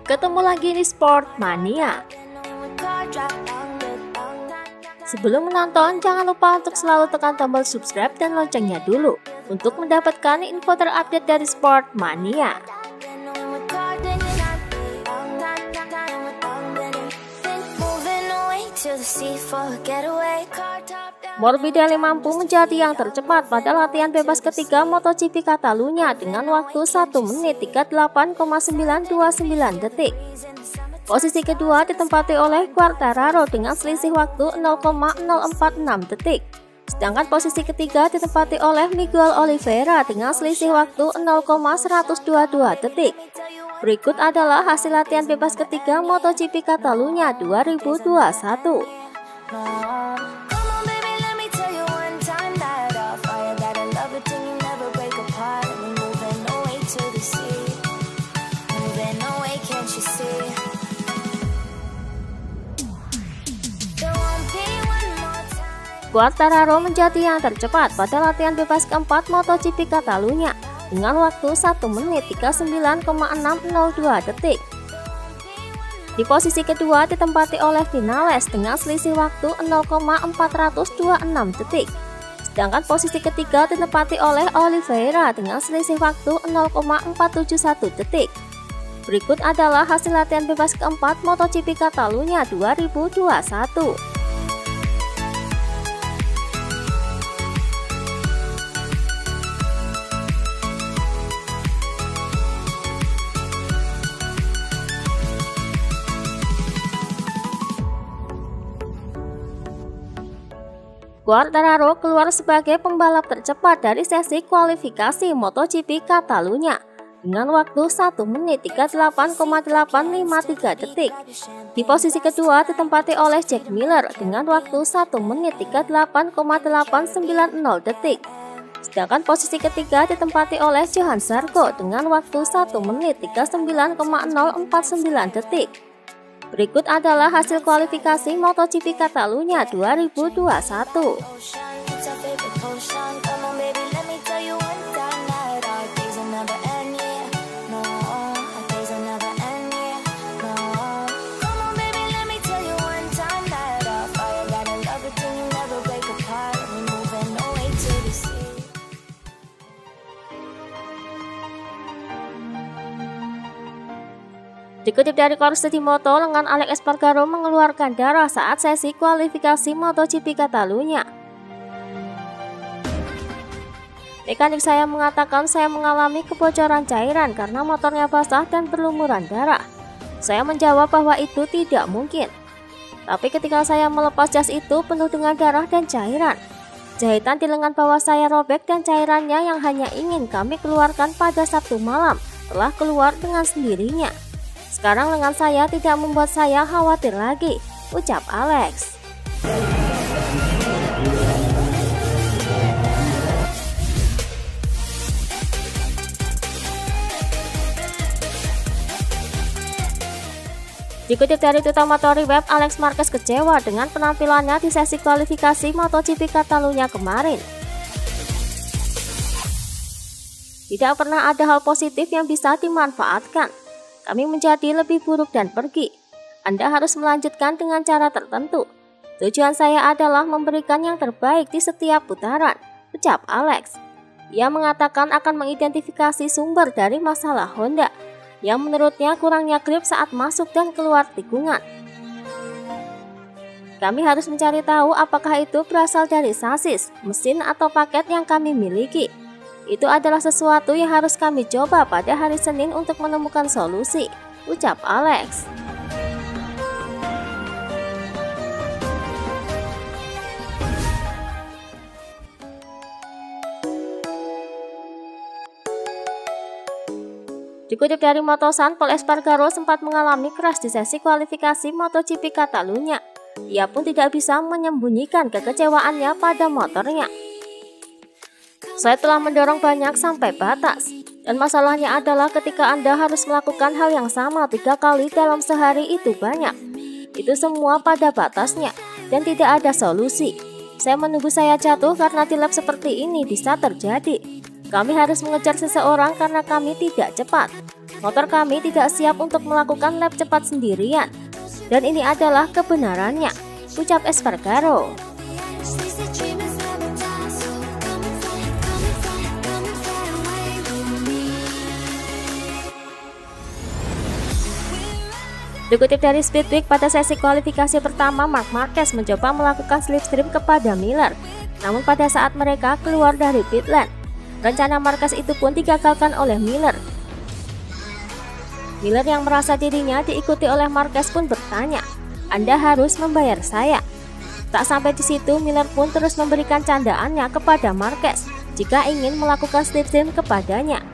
Ketemu lagi di Sport Mania. Sebelum menonton, jangan lupa untuk selalu tekan tombol subscribe dan loncengnya dulu untuk mendapatkan info terupdate dari Sport Mania. Morbidelli mampu menjadi yang tercepat pada latihan bebas ketiga MotoGP Catalunya dengan waktu 1 menit 38,929 detik. Posisi kedua ditempati oleh Quartararo dengan selisih waktu 0,046 detik. Sedangkan posisi ketiga ditempati oleh Miguel Oliveira dengan selisih waktu 0,122 detik. Berikut adalah hasil latihan bebas ketiga MotoGP Catalunya 2021. Quartararo menjadi yang tercepat pada latihan bebas keempat MotoGP Catalunya dengan waktu 1 menit 39,602 detik. Di posisi kedua ditempati oleh Vinales dengan selisih waktu 0,426 detik. Sedangkan posisi ketiga ditempati oleh Oliveira dengan selisih waktu 0,471 detik. Berikut adalah hasil latihan bebas keempat MotoGP Catalunya 2021. Quartararo keluar sebagai pembalap tercepat dari sesi kualifikasi MotoGP Catalunya dengan waktu 1 menit 38,853 detik. Di posisi kedua ditempati oleh Jack Miller dengan waktu 1 menit 38,890 detik. Sedangkan posisi ketiga ditempati oleh Johan Zarco dengan waktu 1 menit 39,049 detik. Berikut adalah hasil kualifikasi MotoGP Catalunya 2021. Dikutip dari Corse di Moto, lengan Alex Espargaro mengeluarkan darah saat sesi kualifikasi MotoGP Catalunya. Mekanik saya mengatakan saya mengalami kebocoran cairan karena motornya basah dan berlumuran darah. Saya menjawab bahwa itu tidak mungkin. Tapi ketika saya melepas jas itu penuh dengan darah dan cairan. Jahitan di lengan bawah saya robek dan cairannya yang hanya ingin kami keluarkan pada Sabtu malam telah keluar dengan sendirinya. Sekarang lengan saya tidak membuat saya khawatir lagi, ucap Alex. Dikutip dari Tuta Motori Web, Alex Marquez kecewa dengan penampilannya di sesi kualifikasi MotoGP Catalunya kemarin. Tidak pernah ada hal positif yang bisa dimanfaatkan. Kami menjadi lebih buruk dan pergi. Anda harus melanjutkan dengan cara tertentu. Tujuan saya adalah memberikan yang terbaik di setiap putaran, ucap Alex. Ia mengatakan akan mengidentifikasi sumber dari masalah Honda, yang menurutnya kurangnya grip saat masuk dan keluar tikungan. Kami harus mencari tahu apakah itu berasal dari sasis, mesin atau paket yang kami miliki. Itu adalah sesuatu yang harus kami coba pada hari Senin untuk menemukan solusi, ucap Alex. Dikutip dari Motosan, Pol Espargaro sempat mengalami crash di sesi kualifikasi MotoGP Catalunya. Ia pun tidak bisa menyembunyikan kekecewaannya pada motornya. Saya telah mendorong banyak sampai batas, dan masalahnya adalah ketika Anda harus melakukan hal yang sama 3 kali dalam sehari itu banyak. Itu semua pada batasnya, dan tidak ada solusi. Saya menunggu saya jatuh karena tilap seperti ini bisa terjadi. Kami harus mengejar seseorang karena kami tidak cepat. Motor kami tidak siap untuk melakukan lap cepat sendirian. Dan ini adalah kebenarannya, ucap Espargaro. Dikutip dari Speedweek, pada sesi kualifikasi pertama, Marc Marquez mencoba melakukan slipstream kepada Miller. Namun pada saat mereka keluar dari pit lane, rencana Marquez itu pun digagalkan oleh Miller. Miller yang merasa dirinya diikuti oleh Marquez pun bertanya, "Anda harus membayar saya." Tak sampai di situ, Miller pun terus memberikan candaannya kepada Marquez jika ingin melakukan slipstream kepadanya.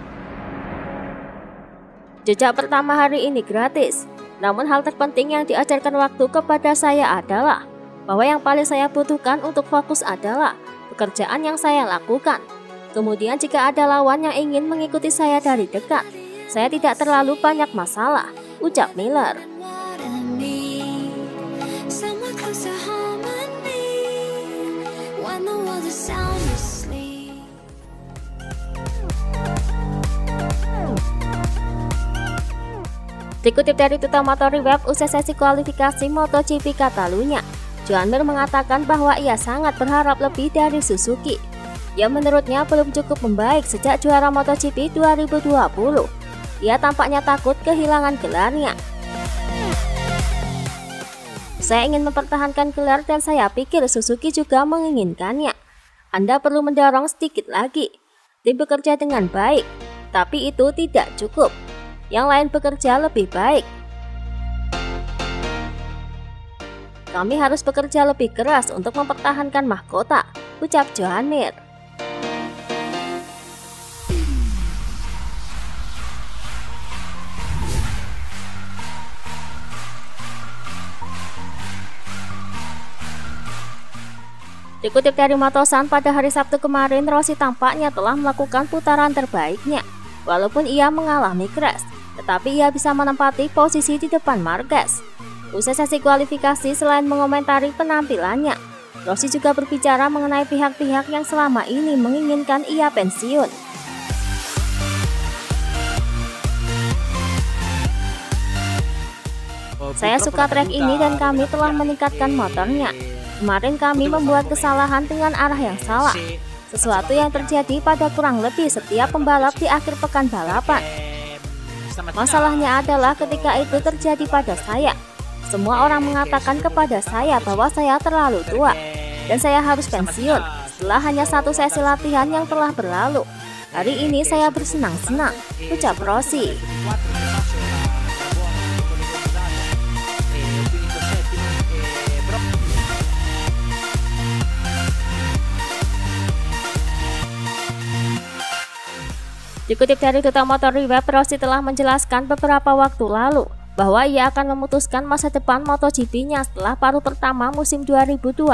Jejak pertama hari ini gratis. Namun hal terpenting yang diajarkan waktu kepada saya adalah bahwa yang paling saya butuhkan untuk fokus adalah pekerjaan yang saya lakukan. Kemudian jika ada lawan yang ingin mengikuti saya dari dekat, saya tidak terlalu banyak masalah, ucap Miller. Dikutip dari Tuta Motori Web, usai sesi kualifikasi MotoGP Catalunya, Joan Mir mengatakan bahwa ia sangat berharap lebih dari Suzuki. Yang menurutnya belum cukup membaik sejak juara MotoGP 2020. Ia tampaknya takut kehilangan gelarnya. Saya ingin mempertahankan gelar dan saya pikir Suzuki juga menginginkannya. Anda perlu mendorong sedikit lagi. Tim bekerja dengan baik, tapi itu tidak cukup. Yang lain bekerja lebih baik. Kami harus bekerja lebih keras untuk mempertahankan mahkota, ucap Joan Mir. Dikutip dari Motosan, pada hari Sabtu kemarin, Rossi tampaknya telah melakukan putaran terbaiknya. Walaupun ia mengalami crash, tetapi ia bisa menempati posisi di depan Marquez. Usai sesi kualifikasi, selain mengomentari penampilannya, Rossi juga berbicara mengenai pihak-pihak yang selama ini menginginkan ia pensiun. Saya suka trek ini dan kami telah meningkatkan motornya. Kemarin kami membuat kesalahan dengan arah yang salah. Sesuatu yang terjadi pada kurang lebih setiap pembalap di akhir pekan balapan. Masalahnya adalah ketika itu terjadi pada saya. Semua orang mengatakan kepada saya bahwa saya terlalu tua dan saya harus pensiun setelah hanya satu sesi latihan yang telah berlalu. Hari ini saya bersenang-senang, ucap Rossi. Dikutip dari Tuta Motori Web, Rossi telah menjelaskan beberapa waktu lalu bahwa ia akan memutuskan masa depan MotoGP-nya setelah paruh pertama musim 2021.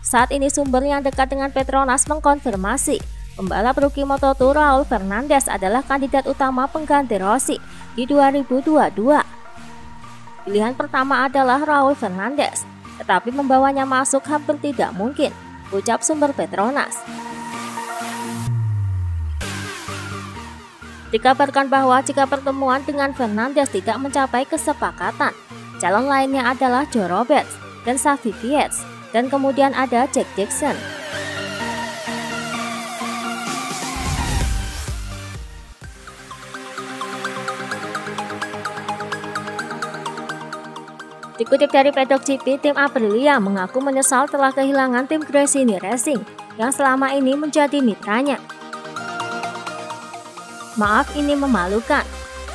Saat ini sumber yang dekat dengan Petronas mengkonfirmasi pembalap rookie Moto2 Raul Fernandez adalah kandidat utama pengganti Rossi di 2022. Pilihan pertama adalah Raul Fernandez, tetapi membawanya masuk hampir tidak mungkin, ucap sumber Petronas. Dikabarkan bahwa jika pertemuan dengan Fernandez tidak mencapai kesepakatan, calon lainnya adalah Joe Roberts dan Xavi Viets, dan kemudian ada Jack Jackson. Dikutip dari Paddock GP, tim Aprilia mengaku menyesal telah kehilangan tim Gresini Racing yang selama ini menjadi mitranya. Maaf, ini memalukan.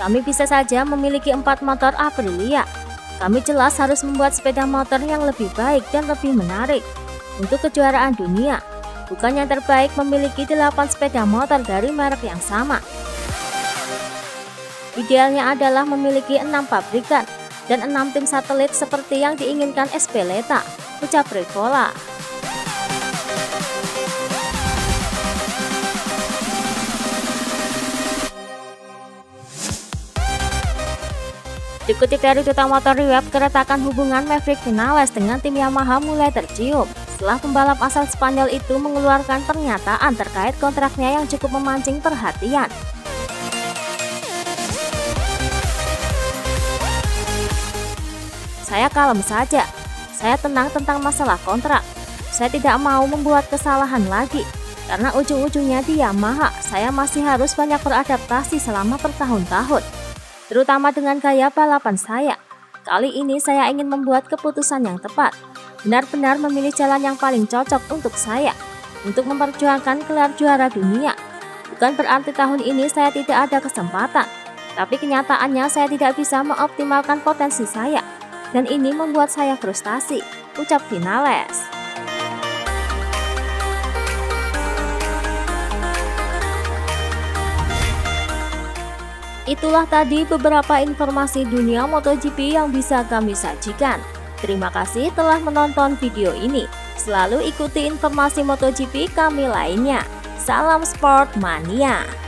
Kami bisa saja memiliki 4 motor Aprilia. Kami jelas harus membuat sepeda motor yang lebih baik dan lebih menarik untuk kejuaraan dunia. Bukan yang terbaik memiliki 8 sepeda motor dari merek yang sama. Idealnya adalah memiliki 6 pabrikan dan 6 tim satelit seperti yang diinginkan Espeleta, ucap Rivola. Dikutip dari Tuta Motori Web, keretakan hubungan Maverick Vinales dengan tim Yamaha mulai tercium setelah pembalap asal Spanyol itu mengeluarkan pernyataan terkait kontraknya yang cukup memancing perhatian. Saya kalem saja. Saya tenang tentang masalah kontrak. Saya tidak mau membuat kesalahan lagi. Karena ujung-ujungnya di Yamaha, saya masih harus banyak beradaptasi selama bertahun-tahun. Terutama dengan gaya balapan saya. Kali ini saya ingin membuat keputusan yang tepat. Benar-benar memilih jalan yang paling cocok untuk saya. Untuk memperjuangkan gelar juara dunia. Bukan berarti tahun ini saya tidak ada kesempatan. Tapi kenyataannya saya tidak bisa mengoptimalkan potensi saya. Dan ini membuat saya frustasi, ucap Vinales. Itulah tadi beberapa informasi dunia MotoGP yang bisa kami sajikan. Terima kasih telah menonton video ini. Selalu ikuti informasi MotoGP kami lainnya. Salam Sport Mania.